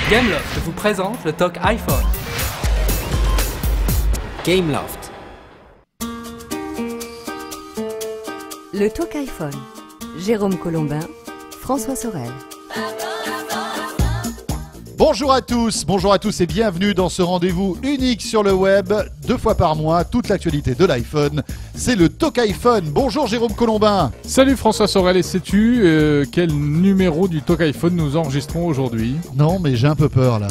Gameloft vous présente le talk iPhone. Gameloft. Le talk iPhone. Jérôme Colombin, François Sorel. Bonjour à tous et bienvenue dans ce rendez-vous unique sur le web, 2 fois par mois, toute l'actualité de l'iPhone. C'est le Talk iPhone. Bonjour Jérôme Colombin. Salut François Sorel, et sais-tu quel numéro du Talk iPhone nous enregistrons aujourd'hui? Non mais j'ai un peu peur là.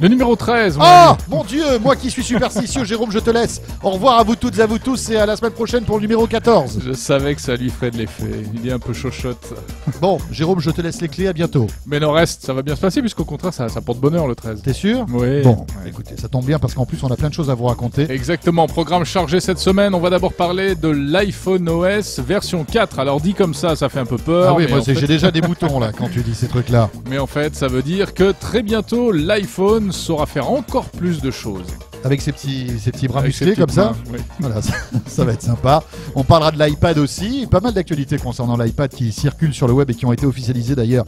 Le numéro 13. Oh mon Dieu, moi qui suis superstitieux, Jérôme, je te laisse. Au revoir à vous toutes et à vous tous et à la semaine prochaine pour le numéro 14. Je savais que ça lui ferait de l'effet. Il est un peu chochotte. Bon, Jérôme, je te laisse les clés, à bientôt. Mais le reste, ça va bien se passer puisqu'au contraire, ça porte bonheur le 13. T'es sûr? Oui. Bon, écoutez, ça tombe bien parce qu'en plus on a plein de choses à vous raconter. Exactement, programme chargé cette semaine. On va d'abord parler de l'iPhone OS version 4. Alors dit comme ça fait un peu peur. Ah oui, moi j'ai j'ai déjà des boutons là quand tu dis ces trucs-là. Mais en fait, ça veut dire que très bientôt, l'iPhone saura faire encore plus de choses. Avec ces petits bras Avec musclés ses comme petites ça. mains, oui. Voilà, ça va être sympa. On parlera de l'iPad aussi. Pas mal d'actualités concernant l'iPad qui circulent sur le web et qui ont été officialisées d'ailleurs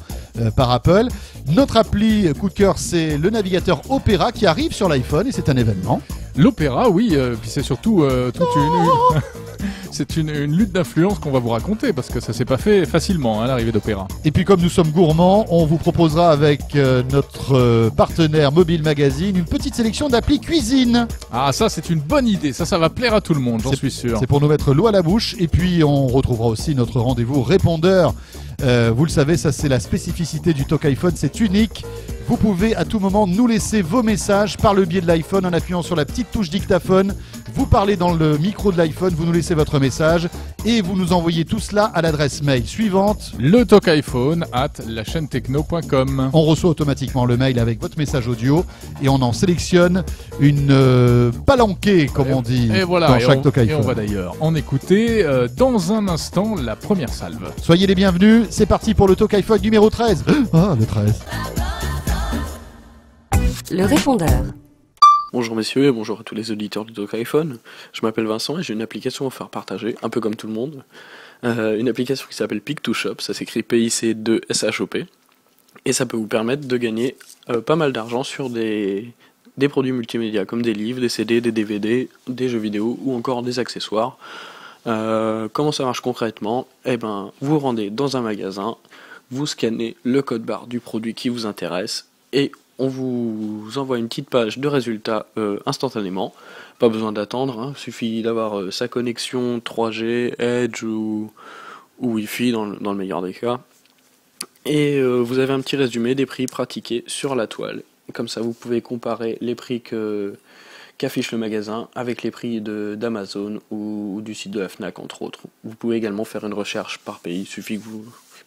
par Apple. Notre appli coup de cœur, c'est le navigateur Opera qui arrive sur l'iPhone et c'est un événement. L'opéra, oui, puis c'est surtout toute c'est une lutte d'influence qu'on va vous raconter parce que ça s'est pas fait facilement, l'arrivée d'Opéra. Et puis comme nous sommes gourmands, on vous proposera avec notre partenaire Mobile Magazine une petite sélection d'applis cuisine. Ah, ça c'est une bonne idée, ça va plaire à tout le monde, j'en suis sûr. C'est pour nous mettre l'eau à la bouche. Et puis on retrouvera aussi notre rendez-vous répondeur. Vous le savez, ça c'est la spécificité du Talk iPhone, c'est unique. Vous pouvez à tout moment nous laisser vos messages par le biais de l'iPhone en appuyant sur la petite touche dictaphone. Vous parlez dans le micro de l'iPhone, vous nous laissez votre message et vous nous envoyez tout cela à l'adresse mail suivante. Le talkiphone@lachaînetechno.com. On reçoit automatiquement le mail avec votre message audio et on en sélectionne une palanquée, comme on dit, et voilà, dans chaque Talk et iPhone. on va d'ailleurs en écouter dans un instant la première salve. Soyez les bienvenus, c'est parti pour le Talk iPhone numéro 13. Ah, le 13. Le répondeur. Bonjour messieurs et bonjour à tous les auditeurs du Talk iPhone. Je m'appelle Vincent et j'ai une application à vous faire partager, un peu comme tout le monde. Une application qui s'appelle Pic2Shop, ça s'écrit PIC2SHOP. Et ça peut vous permettre de gagner pas mal d'argent sur des produits multimédia comme des livres, des CD, des DVD, des jeux vidéo ou encore des accessoires. Comment ça marche concrètement? Eh ben, vous rendez dans un magasin, vous scannez le code barre du produit qui vous intéresse et on vous envoie une petite page de résultats instantanément. Pas besoin d'attendre, suffit d'avoir sa connexion 3G, Edge ou Wi-Fi dans le meilleur des cas. Et vous avez un petit résumé des prix pratiqués sur la toile. Comme ça, vous pouvez comparer les prix qu'affiche le magasin avec les prix d'Amazon ou du site de la Fnac, entre autres. Vous pouvez également faire une recherche par pays. Il suffit que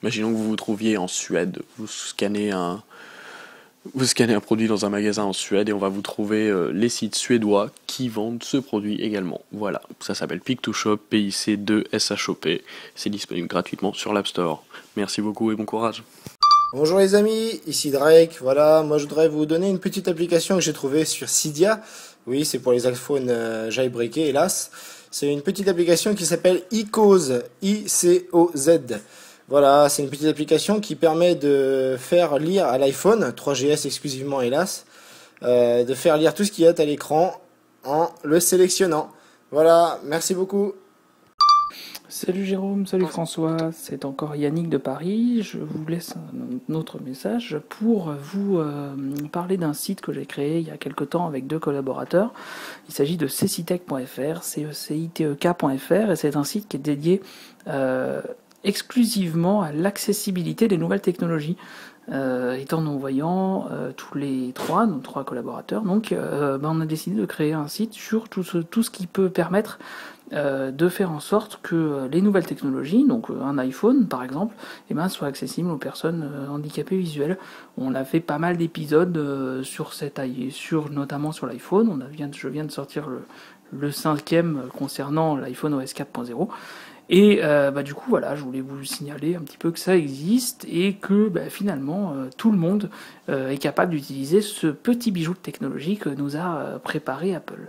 imaginons que vous vous trouviez en Suède, vous scannez un produit dans un magasin en Suède et on va vous trouver les sites suédois qui vendent ce produit également. Voilà, ça s'appelle Pic2Shop, PIC2SHOP. C'est disponible gratuitement sur l'App Store. Merci beaucoup et bon courage. Bonjour les amis, ici Drake. Voilà, moi je voudrais vous donner une petite application que j'ai trouvée sur Cydia. Oui, c'est pour les iPhones jailbreakés, hélas. C'est une petite application qui s'appelle iCoz, I-C-O-Z. Voilà, c'est une petite application qui permet de faire lire à l'iPhone, 3GS exclusivement hélas, de faire lire tout ce qu'il y a à l'écran en le sélectionnant. Voilà, merci beaucoup. Salut Jérôme, salut François, c'est encore Yannick de Paris. Je vous laisse un autre message pour vous parler d'un site que j'ai créé il y a quelque temps avec 2 collaborateurs. Il s'agit de cecitech.fr, CECITEK.fr, et c'est un site qui est dédié exclusivement à l'accessibilité des nouvelles technologies. Étant non-voyants, tous les trois, nos 3 collaborateurs, donc on a décidé de créer un site sur tout ce qui peut permettre de faire en sorte que les nouvelles technologies, donc un iPhone par exemple, soient accessibles aux personnes handicapées visuelles. On a fait pas mal d'épisodes notamment sur l'iPhone. Je viens de sortir le 5e concernant l'iPhone OS 4.0. Et du coup voilà, je voulais vous signaler un petit peu que ça existe et que finalement tout le monde est capable d'utiliser ce petit bijou de technologie que nous a préparé Apple.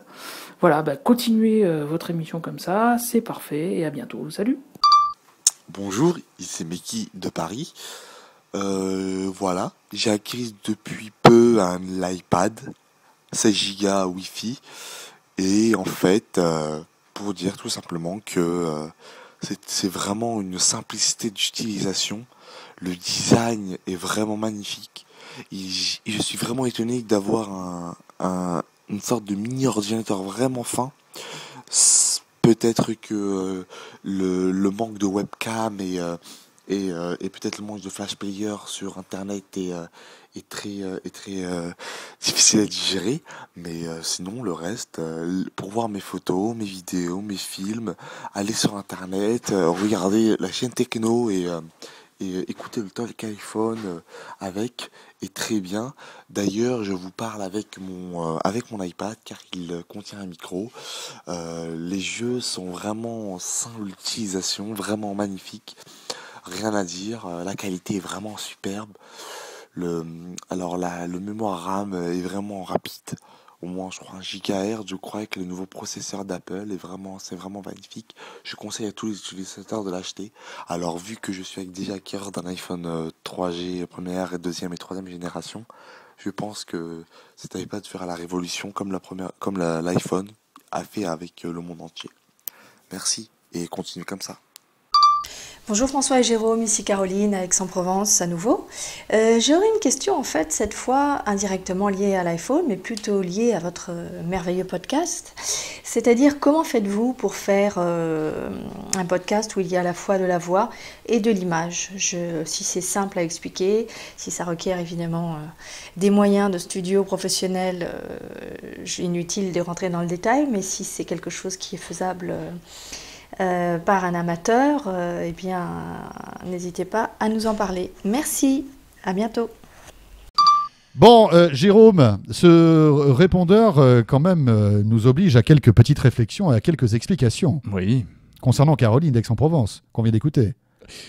Voilà, continuez votre émission comme ça, c'est parfait et à bientôt. Salut. Bonjour, ici Meki de Paris. Voilà, j'ai acquis depuis peu l'iPad 16 Go Wi-Fi et en fait, pour dire tout simplement que c'est vraiment une simplicité d'utilisation. Le design est vraiment magnifique. Je suis vraiment étonné d'avoir une sorte de mini ordinateur vraiment fin. Peut-être que le manque de webcam et peut-être le manque de flash player sur internet est très difficile à digérer, mais sinon le reste, pour voir mes photos, mes vidéos, mes films, aller sur internet, regarder la chaîne techno et écouter le talk iPhone est très bien. D'ailleurs, je vous parle avec mon iPad car il contient un micro. Les jeux sont vraiment simples d'utilisation, vraiment magnifiques. Rien à dire, la qualité est vraiment superbe. Le mémoire RAM est vraiment rapide. Au moins, je crois, 1 GHz. Je crois que le nouveau processeur d'Apple c'est vraiment magnifique. Je conseille à tous les utilisateurs de l'acheter. Alors, vu que je suis déjà acquéreur d'un iPhone 3G première et deuxième et troisième génération, je pense que cet iPad fera la révolution comme l'iPhone a fait avec le monde entier. Merci et continue comme ça. Bonjour François et Jérôme, ici Caroline à Aix-en-Provence à nouveau. J'aurais une question en fait cette fois indirectement liée à l'iPhone mais plutôt liée à votre merveilleux podcast. C'est-à-dire comment faites-vous pour faire un podcast où il y a à la fois de la voix et de l'image? Si c'est simple à expliquer, si ça requiert évidemment des moyens de studio professionnels, inutile de rentrer dans le détail, mais si c'est quelque chose qui est faisable par un amateur, eh bien, n'hésitez pas à nous en parler. Merci, à bientôt. Bon, Jérôme, ce répondeur, quand même, nous oblige à quelques petites réflexions et à quelques explications. Oui. Concernant Caroline d'Aix-en-Provence, qu'on vient d'écouter.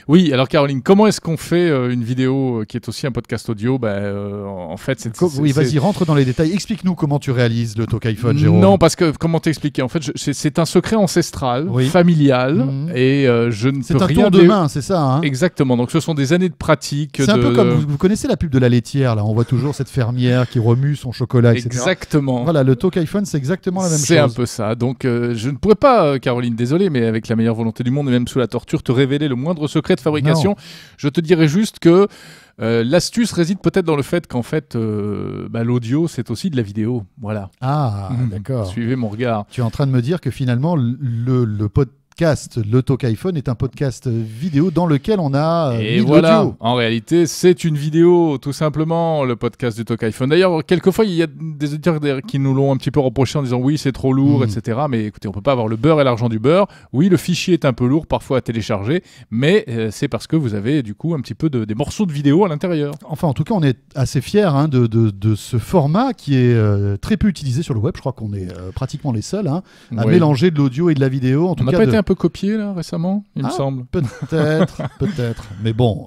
Oui, alors Caroline, comment est-ce qu'on fait une vidéo qui est aussi un podcast audio? En fait, oui, vas-y, rentre dans les détails. Explique-nous comment tu réalises le talk iPhone, Jérôme. Non, parce que, comment t'expliquer? En fait, c'est un secret ancestral, familial, et je ne peux rien... C'est un tour de main, c'est ça, hein? Exactement, donc ce sont des années de pratique. C'est un peu comme, vous connaissez la pub de la laitière, là, on voit toujours cette fermière qui remue son chocolat, etc. Exactement. Voilà, le talk iPhone, c'est exactement la même chose. C'est un peu ça, donc je ne pourrais pas, Caroline, désolé, mais avec la meilleure volonté du monde, et même sous la torture, te révéler le moindre secret de fabrication. Non. Je te dirais juste que l'astuce réside peut-être dans le fait qu'en fait, l'audio, c'est aussi de la vidéo. Voilà. Ah, d'accord. Suivez mon regard. Tu es en train de me dire que finalement, le podcast, le talk iPhone est un podcast vidéo dans lequel on a et mis voilà, l'audio. En réalité, c'est une vidéo, tout simplement, le podcast du talk iPhone. D'ailleurs, quelquefois, il y a des auditeurs qui nous l'ont un petit peu reproché en disant oui, c'est trop lourd, etc. Mais écoutez, on peut pas avoir le beurre et l'argent du beurre. Oui, le fichier est un peu lourd parfois à télécharger, mais c'est parce que vous avez du coup un petit peu des morceaux de vidéo à l'intérieur. Enfin, en tout cas, on est assez fiers de ce format qui est très peu utilisé sur le web. Je crois qu'on est pratiquement les seuls à mélanger de l'audio et de la vidéo. En tout cas, un peu copié là récemment, il me semble. Peut-être. Mais bon,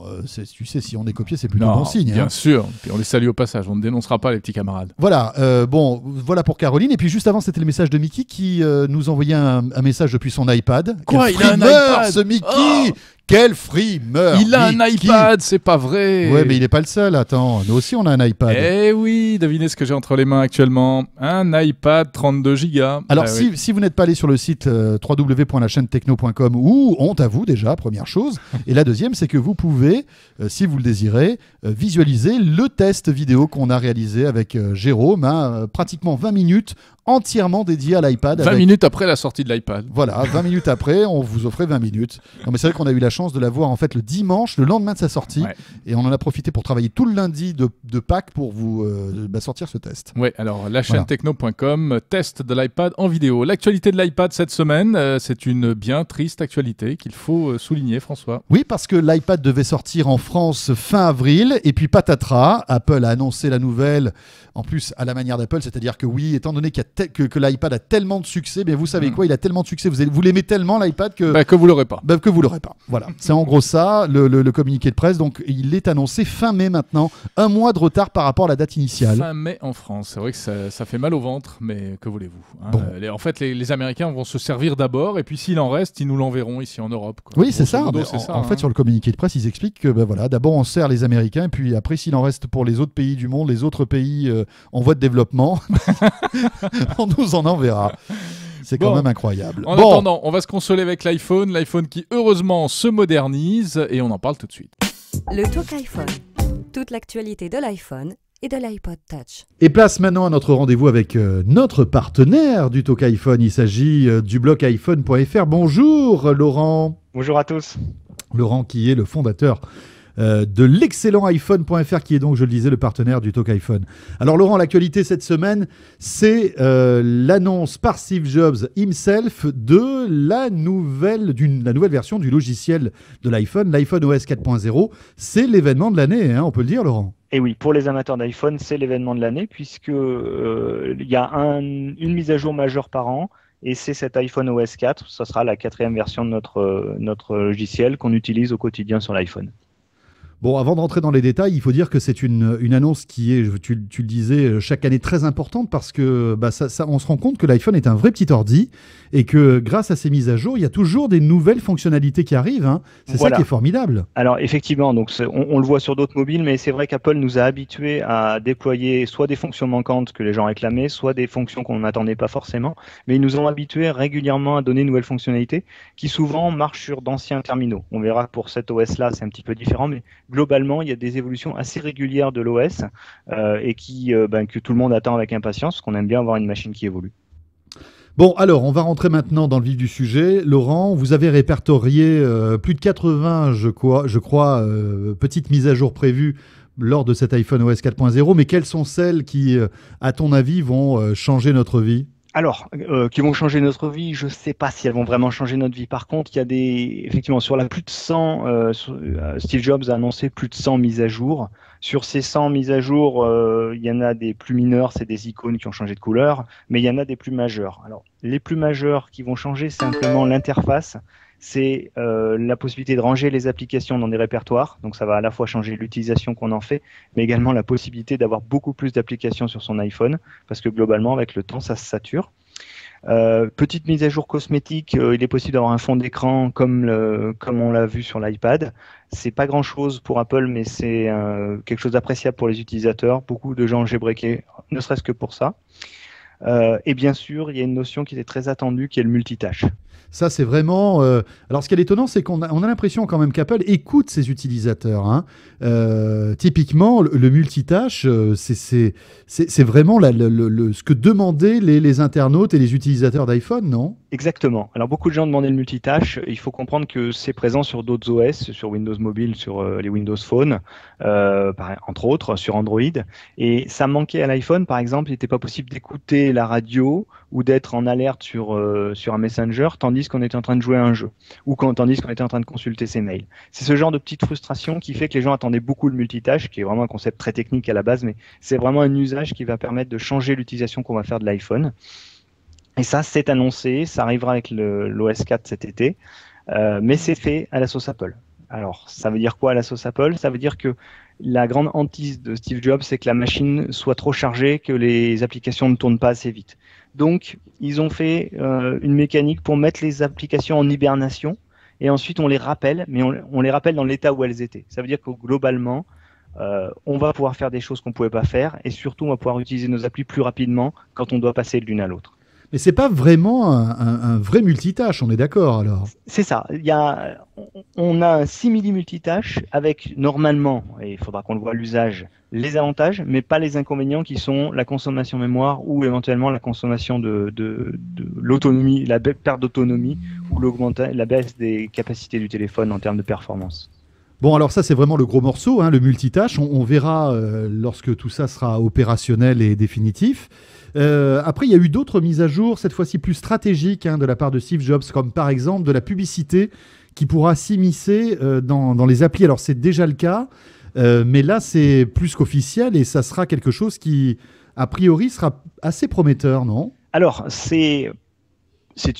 tu sais, si on est copié, c'est plutôt bon signe. Bien sûr. Puis on les salue au passage. On ne dénoncera pas les petits camarades. Voilà. Voilà pour Caroline. Et puis juste avant, c'était le message de Mickey qui nous envoyait un message depuis son iPad. Quoi, il a un iPad, ce Mickey. Quel frimeur! Il a un iPad, c'est pas vrai! Ouais, mais il n'est pas le seul, attends. Nous aussi, on a un iPad. Eh oui, devinez ce que j'ai entre les mains actuellement. Un iPad 32 Go. Alors, si vous n'êtes pas allé sur le site www.lachaînetechno.com, ou honte à vous déjà, première chose. Et la deuxième, c'est que vous pouvez, si vous le désirez, visualiser le test vidéo qu'on a réalisé avec Jérôme, pratiquement 20 minutes, entièrement dédié à l'iPad. 20 minutes après la sortie de l'iPad. Voilà, 20 minutes après, on vous offrait 20 minutes. Non, mais c'est vrai qu'on a eu la chance de la voir en fait le dimanche, le lendemain de sa sortie, et on en a profité pour travailler tout le lundi de Pâques pour vous sortir ce test. Oui, alors lachaînetechno.com, test de l'iPad en vidéo. L'actualité de l'iPad cette semaine, c'est une bien triste actualité qu'il faut souligner, François. Oui, parce que l'iPad devait sortir en France fin avril, et puis patatras, Apple a annoncé la nouvelle, en plus à la manière d'Apple, c'est-à-dire que oui, étant donné qu'il y a que l'iPad a tellement de succès, mais vous savez quoi, il a tellement de succès, vous l'aimez tellement l'iPad que vous l'aurez pas. Que vous l'aurez pas. Voilà, c'est en gros ça, le communiqué de presse. Donc il est annoncé fin mai maintenant, un mois de retard par rapport à la date initiale. Fin mai en France, c'est vrai que ça fait mal au ventre, mais que voulez-vous hein. En fait, les Américains vont se servir d'abord, et puis s'il en reste, ils nous l'enverront ici en Europe, quoi. Oui, c'est ça. En fait, sur le communiqué de presse, ils expliquent que voilà, d'abord on sert les Américains, et puis après, s'il en reste pour les autres pays du monde, les autres pays en voie de développement, on nous en enverra. C'est quand même incroyable. En attendant, on va se consoler avec l'iPhone qui heureusement se modernise, et on en parle tout de suite. Le Talk iPhone. Toute l'actualité de l'iPhone et de l'iPod Touch. Et place maintenant à notre rendez-vous avec notre partenaire du Talk iPhone. Il s'agit du blog iPhone.fr. Bonjour Laurent. Bonjour à tous. Laurent qui est le fondateur de l'excellent iPhone.fr, qui est donc, je le disais, le partenaire du Talk iPhone. Alors Laurent, l'actualité cette semaine, c'est l'annonce par Steve Jobs himself de la nouvelle version du logiciel de l'iPhone OS 4.0. C'est l'événement de l'année, hein, on peut le dire, Laurent. Et oui, pour les amateurs d'iPhone, c'est l'événement de l'année, puisque il y a une mise à jour majeure par an. Et c'est cet iPhone OS 4, ça sera la 4e version de notre logiciel qu'on utilise au quotidien sur l'iPhone. Bon, avant de rentrer dans les détails, il faut dire que c'est une annonce qui est, tu le disais, chaque année très importante, parce que on se rend compte que l'iPhone est un vrai petit ordi et que grâce à ces mises à jour, il y a toujours des nouvelles fonctionnalités qui arrivent. Hein. C'est ça qui est formidable. Alors effectivement, donc on le voit sur d'autres mobiles, mais c'est vrai qu'Apple nous a habitués à déployer soit des fonctions manquantes que les gens réclamaient, soit des fonctions qu'on n'attendait pas forcément, mais ils nous ont habitués régulièrement à donner de nouvelles fonctionnalités qui souvent marchent sur d'anciens terminaux. On verra que pour cet OS-là, c'est un petit peu différent, mais globalement, il y a des évolutions assez régulières de l'OS et que tout le monde attend avec impatience, parce qu'on aime bien avoir une machine qui évolue. Bon, alors, on va rentrer maintenant dans le vif du sujet. Laurent, vous avez répertorié plus de 80, je crois, petites mises à jour prévues lors de cet iPhone OS 4.0, mais quelles sont celles qui, à ton avis, vont changer notre vie ? Alors, qui vont changer notre vie, je ne sais pas si elles vont vraiment changer notre vie. Par contre, il y a effectivement, sur la plus de 100, Steve Jobs a annoncé plus de 100 mises à jour. Sur ces 100 mises à jour, il y en a des plus mineures, c'est des icônes qui ont changé de couleur, mais il y en a des plus majeures. Alors, les plus majeures qui vont changer, c'est simplement l'interface. C'est la possibilité de ranger les applications dans des répertoires. Donc ça va à la fois changer l'utilisation qu'on en fait, mais également la possibilité d'avoir beaucoup plus d'applications sur son iPhone, parce que globalement, avec le temps, ça se sature. Petite mise à jour cosmétique, il est possible d'avoir un fond d'écran comme on l'a vu sur l'iPad. C'est pas grand chose pour Apple, mais c'est quelque chose d'appréciable pour les utilisateurs. Beaucoup de gens ont jailbreaké, ne serait-ce que pour ça. Et bien sûr, il y a une notion qui était très attendue, qui est le multitâche. Ça, c'est vraiment... Alors, ce qui est étonnant, c'est qu'on a l'impression quand même qu'Apple écoute ses utilisateurs. Hein. Typiquement, le multitâche, c'est vraiment ce que demandaient les internautes et les utilisateurs d'iPhone, non ? Exactement. Alors, beaucoup de gens demandaient le multitâche. Il faut comprendre que c'est présent sur d'autres OS, sur Windows Mobile, sur les Windows Phone, entre autres, sur Android. Et ça manquait à l'iPhone, par exemple. Il n'était pas possible d'écouter la radio ou d'être en alerte sur un Messenger, tandis qu'on était en train de jouer à un jeu, ou tandis qu'on était en train de consulter ses mails. C'est ce genre de petite frustration qui fait que les gens attendaient beaucoup le multitâche, qui est vraiment un concept très technique à la base, mais c'est vraiment un usage qui va permettre de changer l'utilisation qu'on va faire de l'iPhone. Et ça, c'est annoncé, ça arrivera avec l'OS 4 cet été, mais c'est fait à la sauce Apple. Alors, ça veut dire quoi à la sauce Apple ? Ça veut dire que la grande hantise de Steve Jobs, c'est que la machine soit trop chargée, que les applications ne tournent pas assez vite. Donc, ils ont fait une mécanique pour mettre les applications en hibernation et ensuite on les rappelle, mais on les rappelle dans l'état où elles étaient. Ça veut dire que globalement, on va pouvoir faire des choses qu'on ne pouvait pas faire et surtout on va pouvoir utiliser nos applis plus rapidement quand on doit passer de l'une à l'autre. Mais c'est pas vraiment un vrai multitâche, on est d'accord alors ? C'est ça. On a un simili multitâche avec normalement, et il faudra qu'on le voit à l'usage, les avantages, mais pas les inconvénients qui sont la consommation mémoire ou éventuellement la consommation de l'autonomie, la perte d'autonomie ou la baisse des capacités du téléphone en termes de performance. Bon, alors ça, c'est vraiment le gros morceau, hein, le multitâche. On verra lorsque tout ça sera opérationnel et définitif. Après, il y a eu d'autres mises à jour, cette fois-ci plus stratégiques, hein, de la part de Steve Jobs, comme par exemple de la publicité qui pourra s'immiscer dans les applis. Alors, c'est déjà le cas, mais là, c'est plus qu'officiel et ça sera quelque chose qui, a priori, sera assez prometteur, non ? Alors, c'est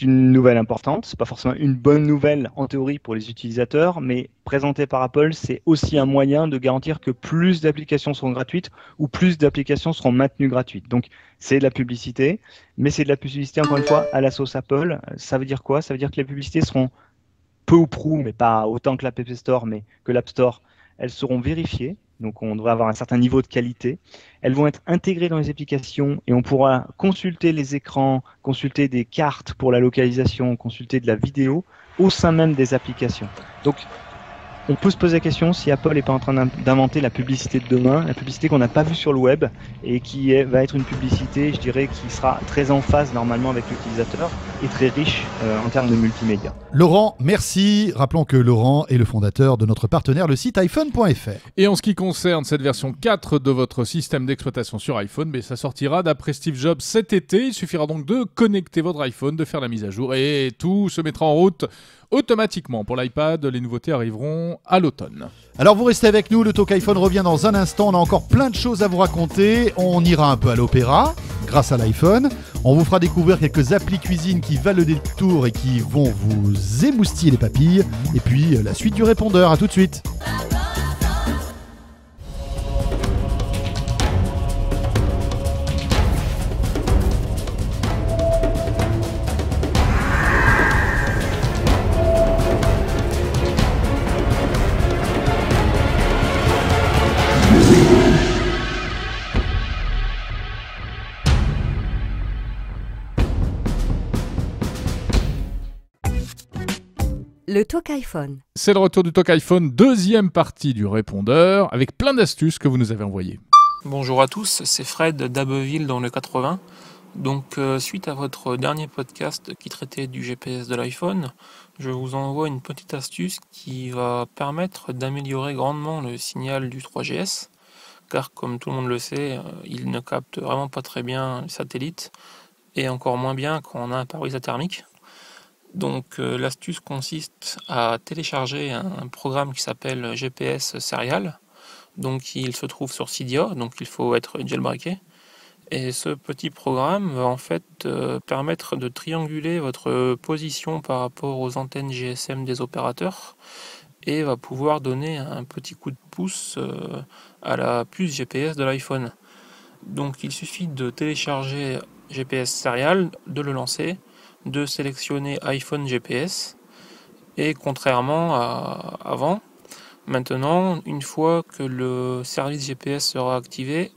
une nouvelle importante, c'est pas forcément une bonne nouvelle en théorie pour les utilisateurs, mais présenté par Apple, c'est aussi un moyen de garantir que plus d'applications seront gratuites ou plus d'applications seront maintenues gratuites. Donc c'est de la publicité, mais c'est de la publicité encore une fois à la sauce Apple. Ça veut dire quoi? Ça veut dire que les publicités seront peu ou prou, mais pas autant que l'App Store, mais que l'App Store, elles seront vérifiées. Donc on devrait avoir un certain niveau de qualité. Elles vont être intégrées dans les applications et on pourra consulter les écrans, consulter des cartes pour la localisation, consulter de la vidéo au sein même des applications. Donc on peut se poser la question si Apple n'est pas en train d'inventer la publicité de demain, la publicité qu'on n'a pas vue sur le web et qui va être une publicité, je dirais, qui sera très en phase normalement avec l'utilisateur et très riche en termes de multimédia. Laurent, merci. Rappelons que Laurent est le fondateur de notre partenaire, le site iPhone.fr. Et en ce qui concerne cette version 4 de votre système d'exploitation sur iPhone, ça sortira d'après Steve Jobs cet été. Il suffira donc de connecter votre iPhone, de faire la mise à jour et tout se mettra en route automatiquement. Pour l'iPad, les nouveautés arriveront à l'automne. Alors vous restez avec nous, le Talk iPhone revient dans un instant. On a encore plein de choses à vous raconter. On ira un peu à l'opéra grâce à l'iPhone. On vous fera découvrir quelques applis cuisine qui valent le détour et qui vont vous émoustiller les papilles. Et puis la suite du répondeur, à tout de suite. Le Talk iPhone. C'est le retour du Talk iPhone, deuxième partie du répondeur, avec plein d'astuces que vous nous avez envoyées. Bonjour à tous, c'est Fred d'Abbeville dans le 80. Donc suite à votre dernier podcast qui traitait du GPS de l'iPhone, je vous envoie une petite astuce qui va permettre d'améliorer grandement le signal du 3GS, car comme tout le monde le sait, il ne capte vraiment pas très bien les satellites, et encore moins bien quand on a un pare-brise thermique. Donc l'astuce consiste à télécharger un programme qui s'appelle GPS Serial. Donc il se trouve sur Cydia, donc il faut être jailbreaké. Et ce petit programme va en fait permettre de trianguler votre position par rapport aux antennes GSM des opérateurs et va pouvoir donner un petit coup de pouce à la puce GPS de l'iPhone. Donc il suffit de télécharger GPS Serial, de le lancer, de sélectionner iPhone GPS et contrairement à avant, maintenant une fois que le service GPS sera activé,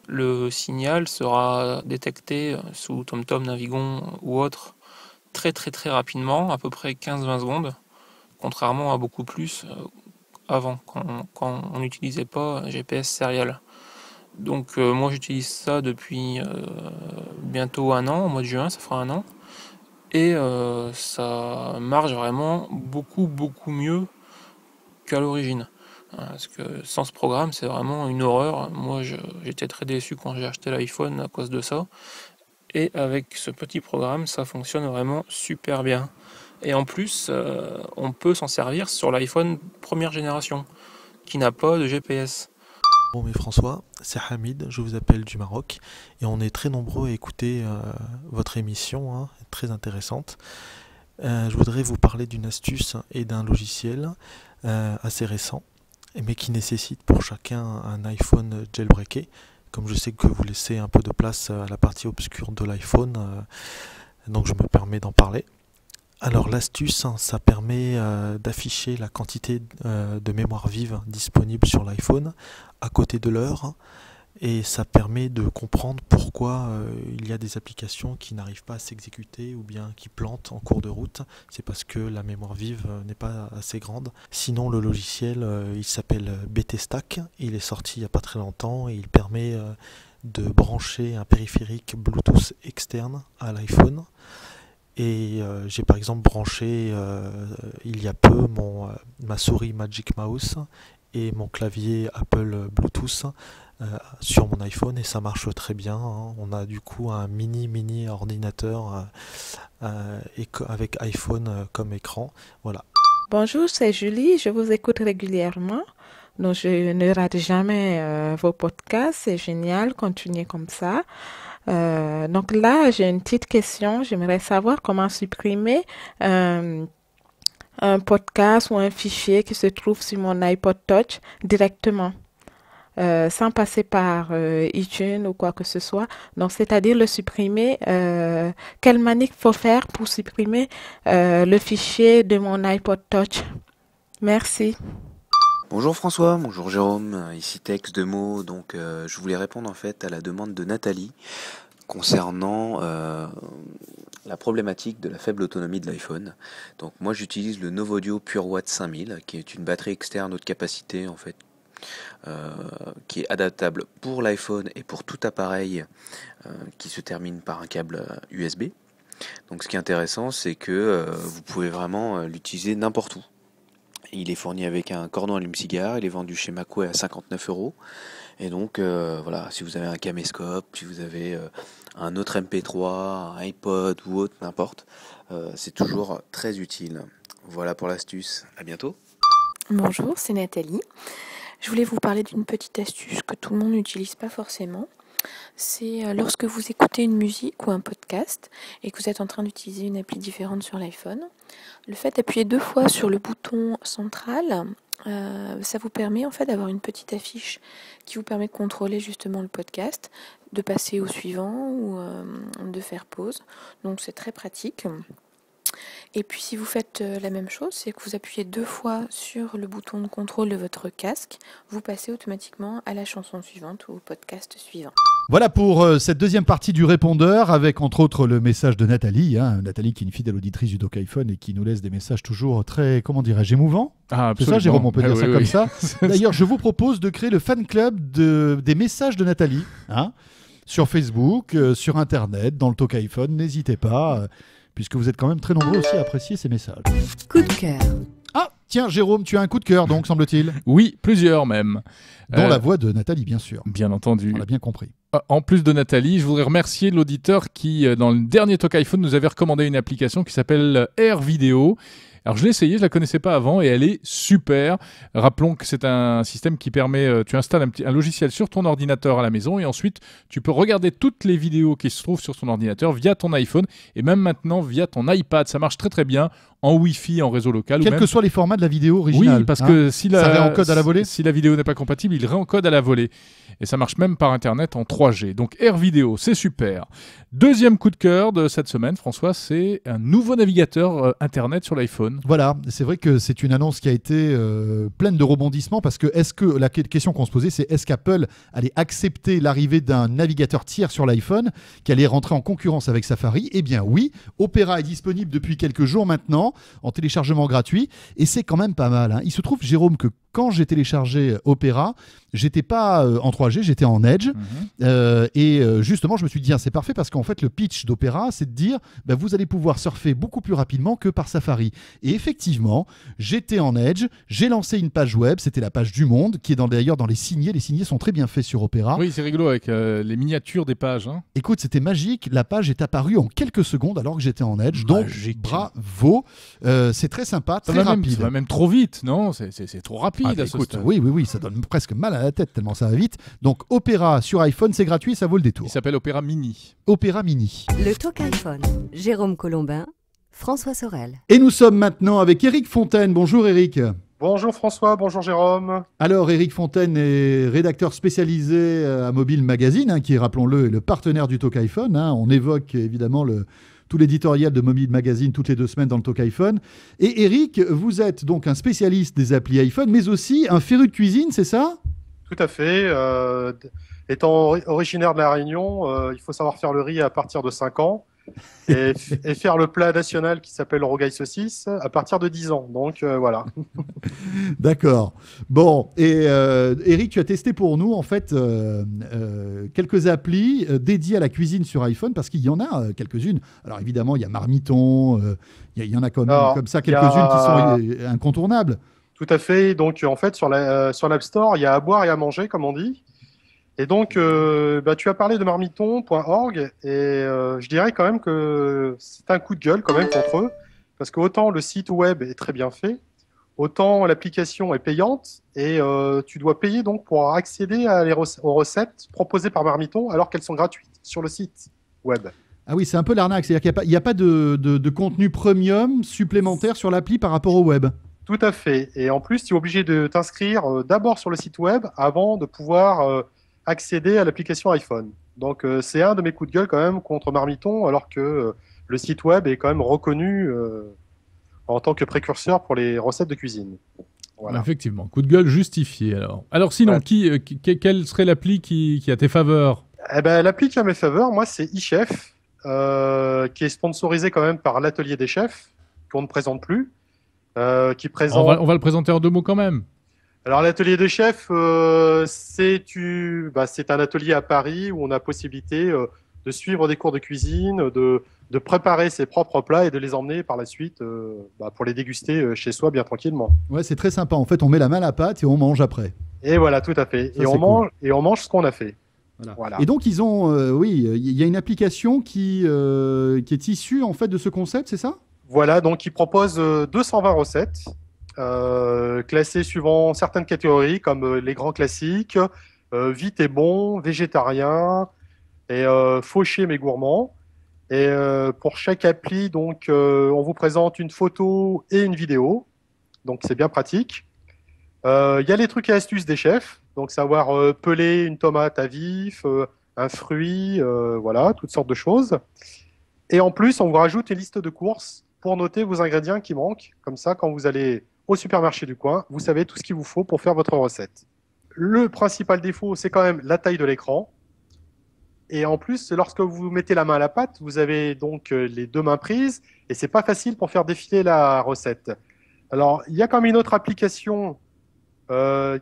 le signal sera détecté sous TomTom, Navigon ou autre très rapidement, à peu près 15-20 secondes, contrairement à beaucoup plus avant quand on n'utilisait pas GPS Serial. Donc moi j'utilise ça depuis bientôt un an, au mois de juin ça fera un an. Et ça marche vraiment beaucoup mieux qu'à l'origine. Parce que sans ce programme, c'est vraiment une horreur. Moi, j'étais très déçu quand j'ai acheté l'iPhone à cause de ça. Et avec ce petit programme, ça fonctionne vraiment super bien. Et en plus, on peut s'en servir sur l'iPhone première génération, qui n'a pas de GPS. Bon, mais François, c'est Hamid, je vous appelle du Maroc et on est très nombreux à écouter votre émission, très intéressante. Je voudrais vous parler d'une astuce et d'un logiciel assez récent, mais qui nécessite pour chacun un iPhone jailbreaké. Comme je sais que vous laissez un peu de place à la partie obscure de l'iPhone, donc je me permets d'en parler. Alors l'astuce, ça permet d'afficher la quantité de mémoire vive disponible sur l'iPhone à côté de l'heure et ça permet de comprendre pourquoi il y a des applications qui n'arrivent pas à s'exécuter ou bien qui plantent en cours de route. C'est parce que la mémoire vive n'est pas assez grande. Sinon le logiciel, il s'appelle BTStack, il est sorti il n'y a pas très longtemps et il permet de brancher un périphérique Bluetooth externe à l'iPhone. Et j'ai par exemple branché il y a peu ma souris Magic Mouse et mon clavier Apple Bluetooth sur mon iPhone et ça marche très bien. On a du coup un mini ordinateur avec iPhone comme écran. Voilà. Bonjour, c'est Julie, je vous écoute régulièrement. Donc je ne rate jamais vos podcasts, c'est génial, continuez comme ça. Donc là, j'ai une petite question. J'aimerais savoir comment supprimer un podcast ou un fichier qui se trouve sur mon iPod Touch directement, sans passer par iTunes ou quoi que ce soit. Donc, c'est-à-dire le supprimer. Quelle manip faut faire pour supprimer le fichier de mon iPod Touch? Merci. Bonjour François, bonjour Jérôme, ici Tex de mots. Donc je voulais répondre en fait à la demande de Nathalie concernant la problématique de la faible autonomie de l'iPhone. Donc moi j'utilise le Novodio PureWatt 5000 qui est une batterie externe haute capacité en fait qui est adaptable pour l'iPhone et pour tout appareil qui se termine par un câble USB. Donc ce qui est intéressant c'est que vous pouvez vraiment l'utiliser n'importe où. Il est fourni avec un cordon allume-cigare, il est vendu chez Macway à 59 €. Et donc voilà, si vous avez un caméscope, si vous avez un autre MP3, un iPod ou autre, n'importe, c'est toujours très utile. Voilà pour l'astuce, à bientôt. Bonjour, c'est Nathalie. Je voulais vous parler d'une petite astuce que tout le monde n'utilise pas forcément. C'est lorsque vous écoutez une musique ou un podcast et que vous êtes en train d'utiliser une appli différente sur l'iPhone, le fait d'appuyer 2 fois sur le bouton central, ça vous permet en fait d'avoir une petite affiche qui vous permet de contrôler justement le podcast, de passer au suivant ou de faire pause. Donc c'est très pratique. Et puis si vous faites la même chose, c'est que vous appuyez 2 fois sur le bouton de contrôle de votre casque, vous passez automatiquement à la chanson suivante ou au podcast suivant. Voilà pour cette deuxième partie du répondeur avec entre autres le message de Nathalie, Nathalie qui est une fidèle auditrice du Talk iPhone et qui nous laisse des messages toujours très, comment dirais-je, émouvants. Ah, c'est ça Jérôme, on peut dire ça comme ça. ça. D'ailleurs, je vous propose de créer le fan club des messages de Nathalie, sur Facebook, sur Internet, dans le Talk iPhone, n'hésitez pas, puisque vous êtes quand même très nombreux aussi à apprécier ces messages. Coup de cœur. Ah, tiens Jérôme, tu as un coup de cœur donc, semble-t-il. Oui, plusieurs même. Dont la voix de Nathalie, bien sûr. Bien entendu. On l'a bien compris. En plus de Nathalie, je voudrais remercier l'auditeur qui, dans le dernier Talk iPhone, nous avait recommandé une application qui s'appelle Air Video. Alors je l'ai essayé, je la connaissais pas avant et elle est super. Rappelons que c'est un système qui permet, tu installes un logiciel sur ton ordinateur à la maison et ensuite tu peux regarder toutes les vidéos qui se trouvent sur ton ordinateur via ton iPhone et même maintenant via ton iPad. Ça marche très très bien en Wi-Fi, en réseau local. Quels que soient les formats de la vidéo originale. Oui, parce que si ça réencode à la volée. Si la vidéo n'est pas compatible, il réencode à la volée. Et ça marche même par Internet en 3G. Donc Air Video, c'est super. Deuxième coup de cœur de cette semaine, François, c'est un nouveau navigateur Internet sur l'iPhone. Voilà, c'est vrai que c'est une annonce qui a été pleine de rebondissements parce que la question qu'on se posait, c'est est-ce qu'Apple allait accepter l'arrivée d'un navigateur tiers sur l'iPhone qui allait rentrer en concurrence avec Safari? Eh bien oui, Opera est disponible depuis quelques jours maintenant en téléchargement gratuit et c'est quand même pas mal. Il se trouve, Jérôme, que quand j'ai téléchargé Opera, j'étais pas en 3G, j'étais en Edge. Et justement, je me suis dit, c'est parfait parce qu'en fait, le pitch d'Opera, c'est de dire, vous allez pouvoir surfer beaucoup plus rapidement que par Safari. Et effectivement, j'étais en Edge, j'ai lancé une page web, c'était la page du Monde, qui est d'ailleurs dans les signets. Les signets sont très bien faits sur Opera. Oui, c'est rigolo avec les miniatures des pages. Écoute, c'était magique. La page est apparue en quelques secondes alors que j'étais en Edge. Magique. Donc, bravo. C'est très sympa, très rapide. Ça va même trop vite, non? C'est trop rapide. Écoute, oui, ça donne presque mal à la tête tellement ça va vite. Donc Opera sur iPhone, c'est gratuit, ça vaut le détour. Il s'appelle Opera Mini. Opera Mini. Le Talk iPhone. Jérôme Colombin, François Sorel. Et nous sommes maintenant avec Eric Fontaine. Bonjour Eric. Bonjour François, bonjour Jérôme. Alors Eric Fontaine est rédacteur spécialisé à Mobile Magazine, qui est, rappelons-le, est le partenaire du Talk iPhone. On évoque évidemment tout l'éditorial de Mobile Magazine toutes les 2 semaines dans le Talk iPhone. Et Eric, vous êtes donc un spécialiste des applis iPhone, mais aussi un féru de cuisine, c'est ça? Tout à fait. Étant originaire de La Réunion, il faut savoir faire le riz à partir de 5 ans et faire le plat national qui s'appelle le rogaille saucisse à partir de 10 ans. Donc voilà. D'accord. Bon, et Eric, tu as testé pour nous en fait quelques applis dédiées à la cuisine sur iPhone parce qu'il y en a quelques-unes. Alors évidemment, il y a Marmiton, il y en a comme ça quelques-unes qui sont incontournables. Tout à fait. Donc en fait, sur l'App Store, il y a à boire et à manger, comme on dit. Et donc, tu as parlé de marmiton.org et je dirais quand même que c'est un coup de gueule quand même contre eux parce que autant le site web est très bien fait, autant l'application est payante et tu dois payer donc pour accéder aux recettes proposées par Marmiton alors qu'elles sont gratuites. sur le site web. Ah oui, c'est un peu l'arnaque. C'est-à-dire qu'il n'y a pas de contenu premium supplémentaire sur l'appli par rapport au web. Tout à fait. Et en plus, tu es obligé de t'inscrire d'abord sur le site web avant de pouvoir accéder à l'application iPhone. Donc, c'est un de mes coups de gueule quand même contre Marmiton, alors que le site web est quand même reconnu en tant que précurseur pour les recettes de cuisine. Voilà. Effectivement, coup de gueule justifié alors. Alors sinon, quelle serait l'appli qui a tes faveurs? Eh ben, l'appli qui a mes faveurs, moi, c'est eChef, qui est sponsorisé quand même par l'Atelier des Chefs, qu'on ne présente plus. Qui présente... on va le présenter en 2 mots quand même. Alors l'Atelier des Chefs, c'est un atelier à Paris où on a possibilité de suivre des cours de cuisine, de préparer ses propres plats et de les emmener par la suite pour les déguster chez soi bien tranquillement. Ouais, c'est très sympa. En fait, on met la main à la pâte et on mange après. Et voilà, tout à fait. Ça, et on mange ce qu'on a fait. Voilà. Et donc ils ont, il y a une application qui est issue en fait de ce concept, c'est ça? Voilà, donc ils proposent 220 recettes classées suivant certaines catégories comme les grands classiques, vite et bon, végétarien et fauché mais gourmand. Et pour chaque appli, donc, on vous présente une photo et une vidéo, donc c'est bien pratique. Il y a les trucs et astuces des chefs, donc savoir peler une tomate à vif, un fruit, voilà, toutes sortes de choses. Et en plus, on vous rajoute une liste de courses pour noter vos ingrédients qui manquent. Comme ça, quand vous allez au supermarché du coin, vous savez tout ce qu'il vous faut pour faire votre recette. Le principal défaut, c'est quand même la taille de l'écran. Et en plus, lorsque vous mettez la main à la pâte, vous avez donc les 2 mains prises et c'est pas facile pour faire défiler la recette. Alors, il y a quand même une autre application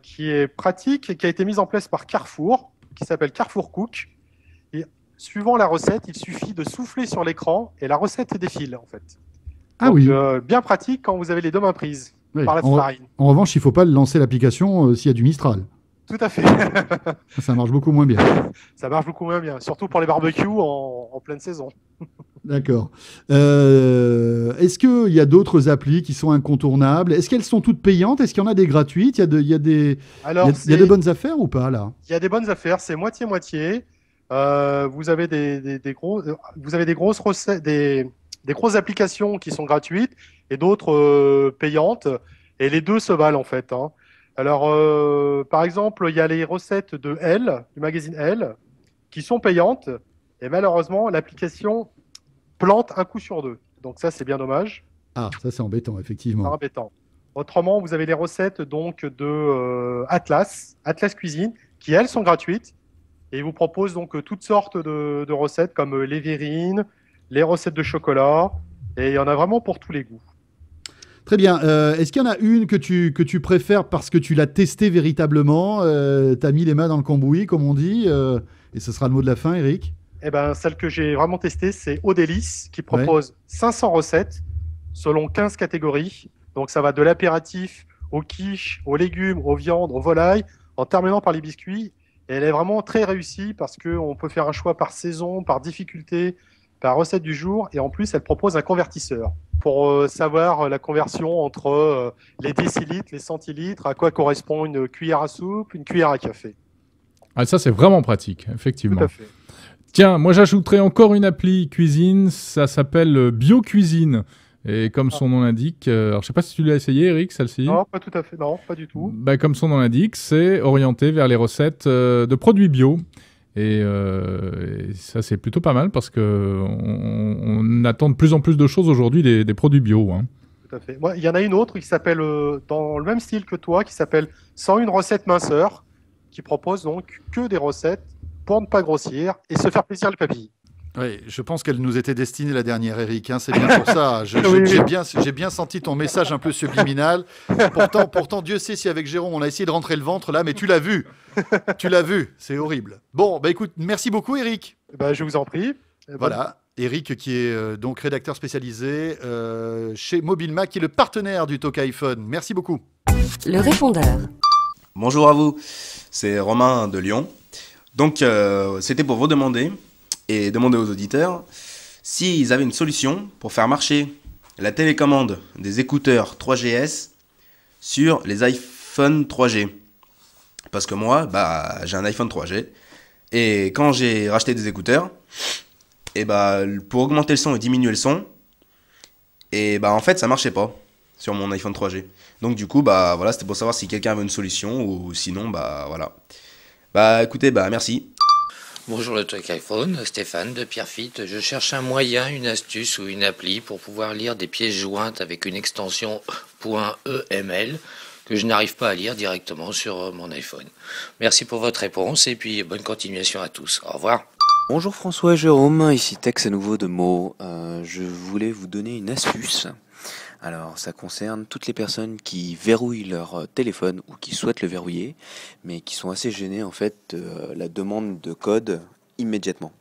qui est pratique et qui a été mise en place par Carrefour, qui s'appelle Carrefour Cook. Et suivant la recette, il suffit de souffler sur l'écran et la recette défile en fait. Ah donc, oui. Bien pratique quand vous avez les 2 mains prises Oui. par la farine. En revanche, il ne faut pas lancer l'application s'il y a du Mistral. Tout à fait. Ça marche beaucoup moins bien. Ça marche beaucoup moins bien, surtout pour les barbecues en pleine saison. D'accord. Est-ce qu'il y a d'autres applis qui sont incontournables? Est-ce qu'elles sont toutes payantes? Est-ce qu'il y en a des gratuites? Il y a de bonnes affaires ou pas là? Il y a des bonnes affaires, c'est moitié-moitié. Vous avez des grosses recettes, des grosses applications qui sont gratuites et d'autres payantes. Et les deux se valent en fait. Hein. Alors, par exemple, il y a les recettes de Elle, du magazine Elle, qui sont payantes. Et malheureusement, l'application plante un coup sur 2. Donc ça, c'est bien dommage. Ah, ça c'est embêtant, effectivement. C'est embêtant. Autrement, vous avez les recettes donc de Atlas Cuisine, qui elles sont gratuites. Et ils vous proposent donc toutes sortes de recettes comme les verrines, les recettes de chocolat. Et il y en a vraiment pour tous les goûts. Très bien. Est-ce qu'il y en a une que tu préfères parce que tu l'as testé véritablement, tu as mis les mains dans le cambouis, comme on dit, et ce sera le mot de la fin, Eric? Eh ben, celle que j'ai vraiment testée, c'est Odélice, qui propose 500 recettes selon 15 catégories. Donc ça va de l'apéritif aux quiches, aux légumes, aux viandes, aux volailles, en terminant par les biscuits. Et elle est vraiment très réussie parce qu'on peut faire un choix par saison, par difficulté, par recette du jour. Et en plus, elle propose un convertisseur pour savoir la conversion entre les décilitres, les centilitres, à quoi correspond une cuillère à soupe, une cuillère à café. Ah, ça, c'est vraiment pratique, effectivement. Tout à fait. Tiens, moi, j'ajouterais encore une appli cuisine. Ça s'appelle BioCuisine. Et comme son nom l'indique, alors je sais pas si tu l'as essayé, Eric, celle-ci. Non, pas tout à fait, non, pas du tout. Bah, comme son nom l'indique, c'est orienté vers les recettes de produits bio. Et ça, c'est plutôt pas mal parce on attend de plus en plus de choses aujourd'hui des produits bio. Hein. Tout à fait. Moi, il y en a une autre qui s'appelle, dans le même style que toi, qui s'appelle 101 recettes minceur, qui propose donc que des recettes pour ne pas grossir et se faire plaisir le papy. Oui, je pense qu'elle nous était destinée la dernière, Eric. Hein, c'est bien pour ça. J'ai bien senti ton message un peu subliminal. Pourtant, Dieu sait si avec Jérôme, on a essayé de rentrer le ventre là, mais tu l'as vu. Tu l'as vu. C'est horrible. Bon, bah écoute, merci beaucoup, Eric. Bah, je vous en prie. Voilà. Eric, qui est donc rédacteur spécialisé chez MobileMac, qui est le partenaire du Talk iPhone. Merci beaucoup. Le répondeur. Bonjour à vous. C'est Romain de Lyon. Donc, c'était pour vous demander et demander aux auditeurs s'ils avaient une solution pour faire marcher la télécommande des écouteurs 3GS sur les iPhone 3G. Parce que moi, j'ai un iPhone 3G Et quand j'ai racheté des écouteurs, et bah, pour augmenter le son et diminuer le son, et bah en fait ça marchait pas sur mon iPhone 3G. Donc du coup, bah voilà, c'était pour savoir si quelqu'un avait une solution ou sinon, bah voilà. Bah écoutez, bah merci. Bonjour le Talk iPhone, Stéphane de Pierrefitte. Je cherche un moyen, une astuce ou une appli pour pouvoir lire des pièces jointes avec une extension .eml que je n'arrive pas à lire directement sur mon iPhone. Merci pour votre réponse et puis bonne continuation à tous. Au revoir. Bonjour François et Jérôme, ici Tex à nouveau de Meaux. Je voulais vous donner une astuce. Alors, ça concerne toutes les personnes qui verrouillent leur téléphone ou qui souhaitent le verrouiller, mais qui sont assez gênées en fait de la demande de code immédiatement.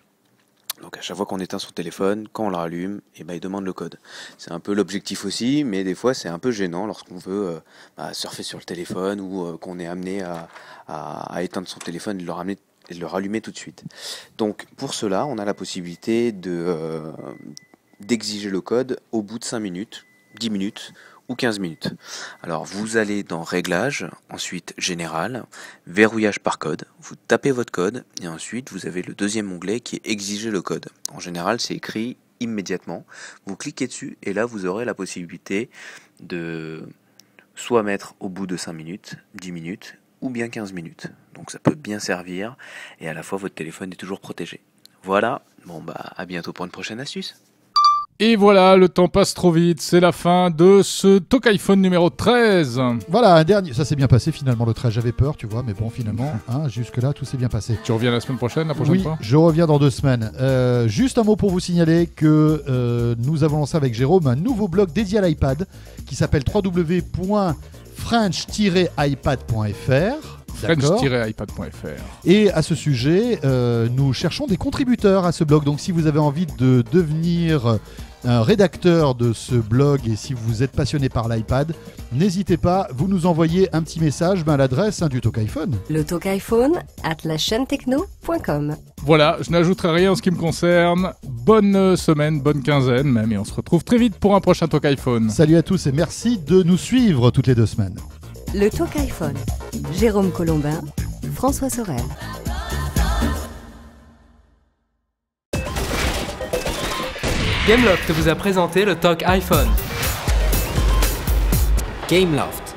Donc à chaque fois qu'on éteint son téléphone, quand on le rallume, et ben il demande le code. C'est un peu l'objectif aussi, mais des fois c'est un peu gênant lorsqu'on veut surfer sur le téléphone ou qu'on est amené à éteindre son téléphone et de le rallumer tout de suite. Donc pour cela, on a la possibilité d'exiger le code au bout de 5 minutes, 10 minutes ou 15 minutes. Alors vous allez dans Réglages, ensuite Général, Verrouillage par code, vous tapez votre code et ensuite vous avez le deuxième onglet qui est Exiger le code. En général c'est écrit immédiatement, vous cliquez dessus et là vous aurez la possibilité de soit mettre au bout de 5 minutes, 10 minutes ou bien 15 minutes. Donc ça peut bien servir et à la fois votre téléphone est toujours protégé. Voilà, bon bah à bientôt pour une prochaine astuce. Et voilà, le temps passe trop vite, c'est la fin de ce Talk iPhone numéro 13. Voilà, un dernier, ça s'est bien passé finalement le 13, j'avais peur, tu vois, mais bon finalement, jusque-là, tout s'est bien passé. Tu reviens la prochaine fois ? Je reviens dans 2 semaines. Juste un mot pour vous signaler que nous avons lancé avec Jérôme un nouveau blog dédié à l'iPad qui s'appelle www.french-ipad.fr. French-ipad.fr. Et à ce sujet, nous cherchons des contributeurs à ce blog. Donc si vous avez envie de devenir un rédacteur de ce blog et si vous êtes passionné par l'iPad, n'hésitez pas, vous nous envoyez un petit message à l'adresse du Talk iPhone. Le Talk iPhone @lachaînetechno.com. Voilà, je n'ajouterai rien en ce qui me concerne. Bonne semaine, bonne quinzaine même, et on se retrouve très vite pour un prochain Talk iPhone. Salut à tous et merci de nous suivre toutes les 2 semaines. Le Talk iPhone. Jérôme Colombin, François Sorel. Gameloft vous a présenté le Talk iPhone. Gameloft,